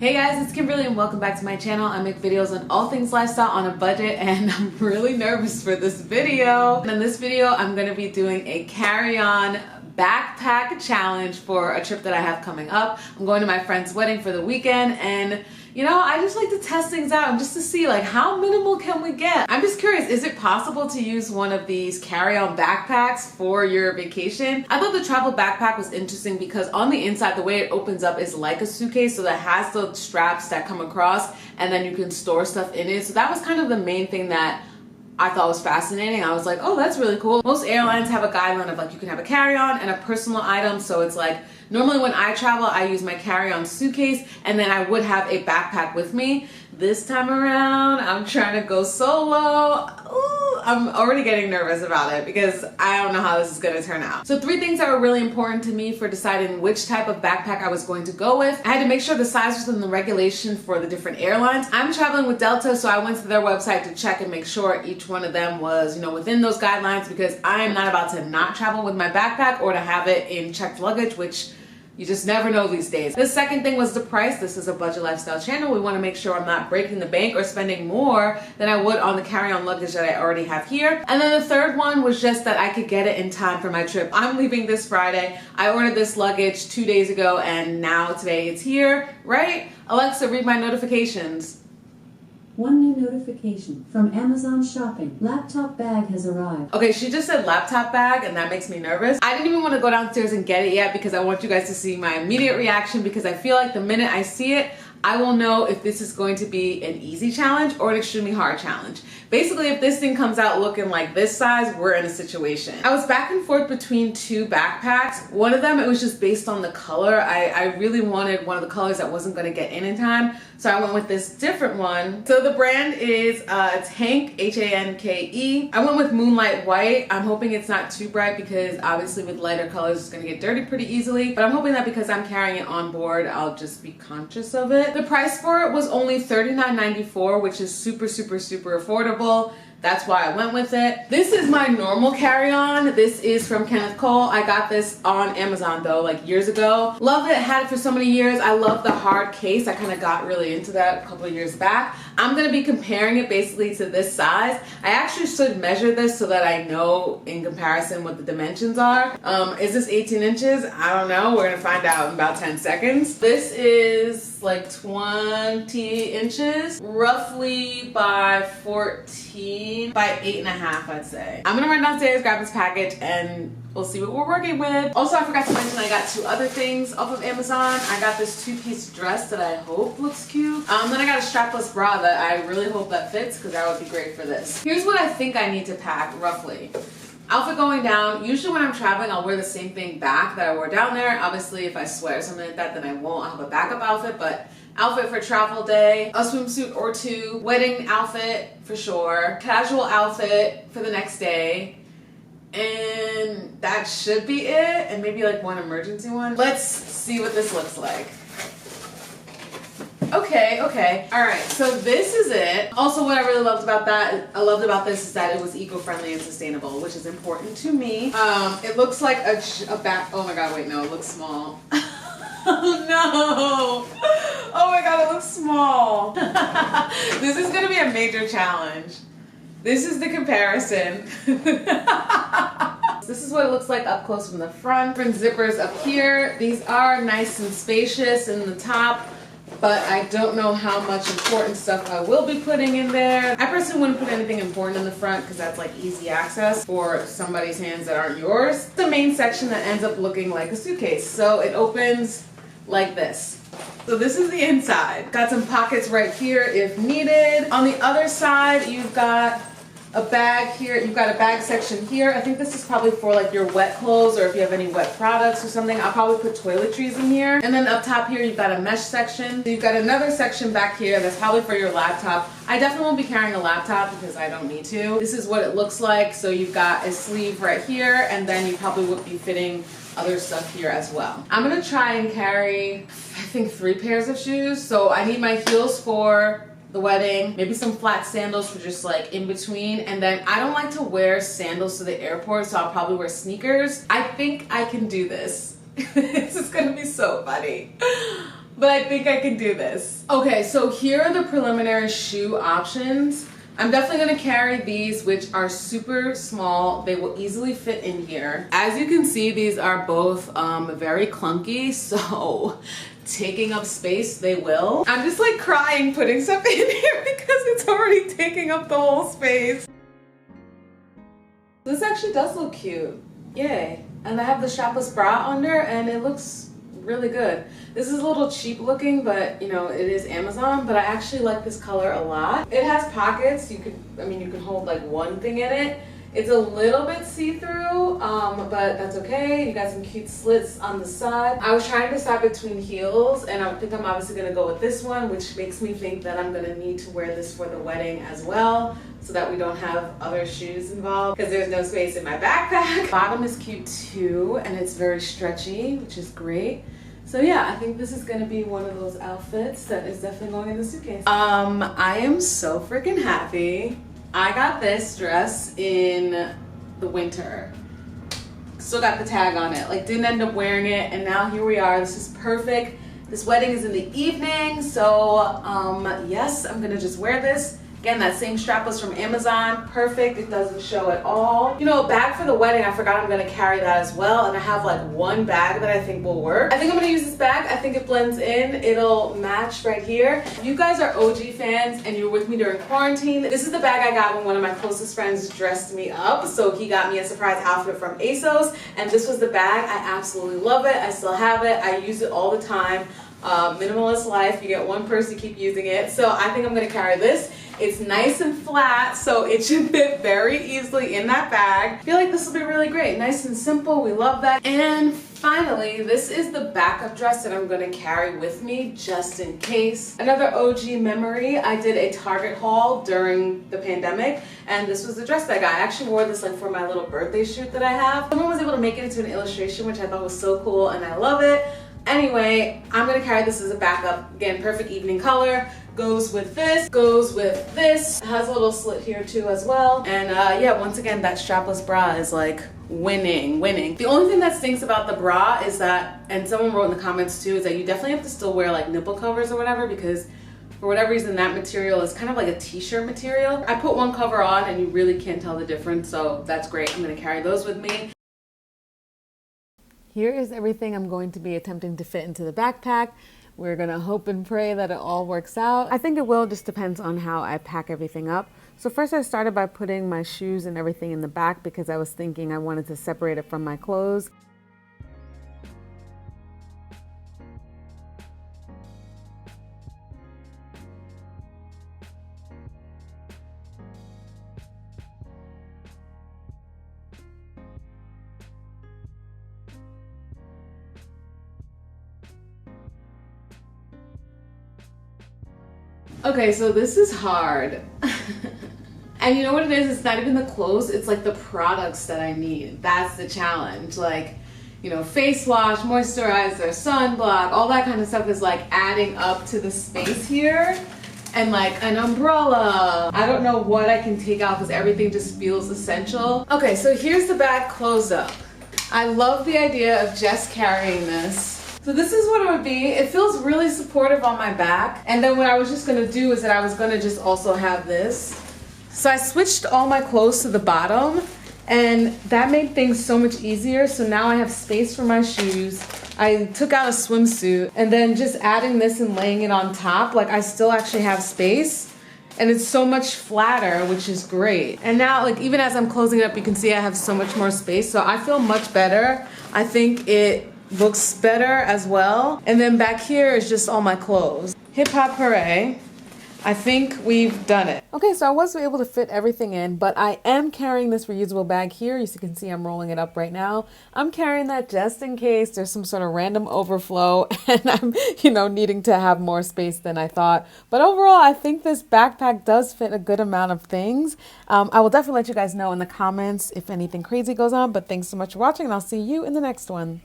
Hey guys, it's Kimberlee and welcome back to my channel. I make videos on all things lifestyle on a budget and I'm really nervous for this video. In this video, I'm going to be doing a carry-on backpack challenge for a trip that I have coming up. I'm going to my friend's wedding for the weekend and you know, I just like to test things out and just to see like how minimal can we get. I'm just curious, is it possible to use one of these carry-on backpacks for your vacation? I thought the travel backpack was interesting because on the inside, the way it opens up is like a suitcase, so that has the straps that come across and then you can store stuff in it. So that was kind of the main thing that I thought was fascinating. I was like, oh, that's really cool. Most airlines have a guideline of like you can have a carry-on and a personal item. So it's like, normally when I travel, I use my carry-on suitcase and then I would have a backpack with me. This time around, I'm trying to go solo. Ooh, I'm already getting nervous about it because I don't know how this is gonna turn out. So 3 things that were really important to me for deciding which type of backpack I was going to go with. I had to make sure the size was within the regulation for the different airlines. I'm traveling with Delta, so I went to their website to check and make sure each one of them was, you know, within those guidelines because I am not about to not travel with my backpack or to have it in checked luggage, which you just never know these days. The second thing was the price. This is a budget lifestyle channel. We want to make sure I'm not breaking the bank or spending more than I would on the carry-on luggage that I already have here. And then the third one was just that I could get it in time for my trip. I'm leaving this Friday. I ordered this luggage 2 days ago and now today it's here, right? Alexa, read my notifications. One new notification from Amazon Shopping. Laptop bag has arrived. Okay, she just said laptop bag and that makes me nervous. I didn't even want to go downstairs and get it yet because I want you guys to see my immediate reaction because I feel like the minute I see it, I will know if this is going to be an easy challenge or an extremely hard challenge. Basically, if this thing comes out looking like this size, we're in a situation. I was back and forth between 2 backpacks. One of them, it was just based on the color. I really wanted one of the colors that wasn't gonna get in time. So I went with this different one. So the brand is it's Hanke, H-A-N-K-E. I went with Moonlight White. I'm hoping it's not too bright because obviously with lighter colors, it's gonna get dirty pretty easily. But I'm hoping that because I'm carrying it on board, I'll just be conscious of it. The price for it was only $39.94, which is super affordable. That's why I went with it. This is my normal carry-on. This is from Kenneth Cole. I got this on Amazon though, like years ago. Love it, had it for so many years. I love the hard case. I kind of got really into that a couple of years back. I'm gonna be comparing it basically to this size. I actually should measure this so that I know in comparison what the dimensions are. Is this 18 inches? I don't know. We're gonna find out in about 10 seconds. This is like 20 inches, roughly by 14 by 8.5, I'd say. I'm gonna run downstairs, grab this package, and we'll see what we're working with. Also, I forgot to mention I got 2 other things off of Amazon. I got this 2-piece dress that I hope looks cute. Then I got a strapless bra that I really hope that fits because that would be great for this. Here's what I think I need to pack, roughly. Outfit going down. Usually when I'm traveling, I'll wear the same thing back that I wore down there. Obviously, if I sweat or something like that, then I won't. I'll have a backup outfit, but outfit for travel day, a swimsuit or 2, wedding outfit for sure, casual outfit for the next day, and that should be it, and maybe like 1 emergency one. Let's see what this looks like. Okay. All right, so this is it. Also, what I really loved about this is that it was eco-friendly and sustainable, which is important to me. It looks like a back, oh my God, wait, no, it looks small. Oh no! Oh my God, it looks small. This is gonna be a major challenge. This is the comparison. This is what it looks like up close from the front. Different zippers up here. These are nice and spacious in the top, but I don't know how much important stuff I will be putting in there. I personally wouldn't put anything important in the front because that's like easy access for somebody's hands that aren't yours. The main section that ends up looking like a suitcase. So it opens like this. So this is the inside. Got some pockets right here if needed. On the other side, you've got a bag here. You've got a bag section here. I think this is probably for like your wet clothes or if you have any wet products or something. I'll probably put toiletries in here. And then up top here, you've got a mesh section. So you've got another section back here that's probably for your laptop. I definitely won't be carrying a laptop because I don't need to. This is what it looks like. So you've got a sleeve right here and then you probably would be fitting other stuff here as well. I'm gonna try and carry, I think 3 pairs of shoes. So I need my heels for the wedding, maybe some flat sandals for just like in between, and then I don't like to wear sandals to the airport, so I'll probably wear sneakers. I think I can do this. This is gonna be so funny. but I think I can do this. Okay, so here are the preliminary shoe options. I'm definitely gonna carry these, which are super small. They will easily fit in here. As you can see, these are both very clunky, so taking up space, they will. I'm just like crying putting stuff in here because it's already taking up the whole space. This actually does look cute. Yay. And I have the strapless bra under and it looks really good. This is a little cheap looking, but you know, it is Amazon, but I actually like this color a lot. It has pockets. You can hold like one thing in it. It's a little bit see-through, but that's okay. You got some cute slits on the side. I was trying to decide between heels, and I think I'm obviously gonna go with this one, which makes me think that I'm gonna need to wear this for the wedding as well, so that we don't have other shoes involved, because there's no space in my backpack. Bottom is cute too, and it's very stretchy, which is great. So yeah, I think this is gonna be one of those outfits that is definitely going in the suitcase. I am so freaking happy. I got this dress in the winter. Still got the tag on it. Like, didn't end up wearing it, and now here we are. This is perfect. This wedding is in the evening, so yes, I'm gonna just wear this. Again, that same strapless from Amazon, perfect. It doesn't show at all. You know, a bag for the wedding, I forgot I'm gonna carry that as well, and I have like one bag that I think will work. I think I'm gonna use this bag. I think it blends in. It'll match right here. If you guys are OG fans and you're with me during quarantine, this is the bag I got when one of my closest friends dressed me up. So he got me a surprise outfit from ASOS, and this was the bag. I absolutely love it. I still have it. I use it all the time. Minimalist life, you get one person to keep using it. So I think I'm gonna carry this. It's nice and flat, so it should fit very easily in that bag. I feel like this will be really great. Nice and simple, we love that. And finally, this is the backup dress that I'm gonna carry with me just in case. Another OG memory, I did a Target haul during the pandemic, and this was the dress that I got. I actually wore this like for my little birthday shoot that I have. Someone was able to make it into an illustration, which I thought was so cool, and I love it. Anyway, I'm gonna carry this as a backup. Again, perfect evening color. Goes with this, goes with this. It has a little slit here too as well. And yeah, once again, that strapless bra is like winning. The only thing that stinks about the bra is that, and someone wrote in the comments too, is that you definitely have to still wear like nipple covers or whatever, because for whatever reason that material is kind of like a t-shirt material. I put one cover on and you really can't tell the difference, so that's great. I'm gonna carry those with me. Here is everything I'm going to be attempting to fit into the backpack. We're gonna hope and pray that it all works out. I think it will, just depends on how I pack everything up. So first I started by putting my shoes and everything in the back because I was thinking I wanted to separate it from my clothes. Okay, so this is hard. And you know what it is? It's not even the clothes, it's like the products that I need. That's the challenge. Like, you know, face wash, moisturizer, sunblock, all that kind of stuff is like adding up to the space here. And like an umbrella. I don't know what I can take out because everything just feels essential. Okay, so here's the bag closed up. I love the idea of just carrying this. So this is what it would be. It feels really supportive on my back. And then what I was just gonna do is that I was gonna just also have this. So I switched all my clothes to the bottom, and that made things so much easier. So now I have space for my shoes. I took out a swimsuit, and then just adding this and laying it on top, like I still actually have space. And it's so much flatter, which is great. And now, like, even as I'm closing it up, you can see I have so much more space. So I feel much better. I think it looks better as well. And then back here is just all my clothes. Hip hop hooray. I think we've done it. Okay, so I wasn't able to fit everything in, but I am carrying this reusable bag here. As you can see, I'm rolling it up right now. I'm carrying that just in case there's some sort of random overflow and I'm, you know, needing to have more space than I thought. But overall, I think this backpack does fit a good amount of things. I will definitely let you guys know in the comments if anything crazy goes on, but thanks so much for watching and I'll see you in the next one.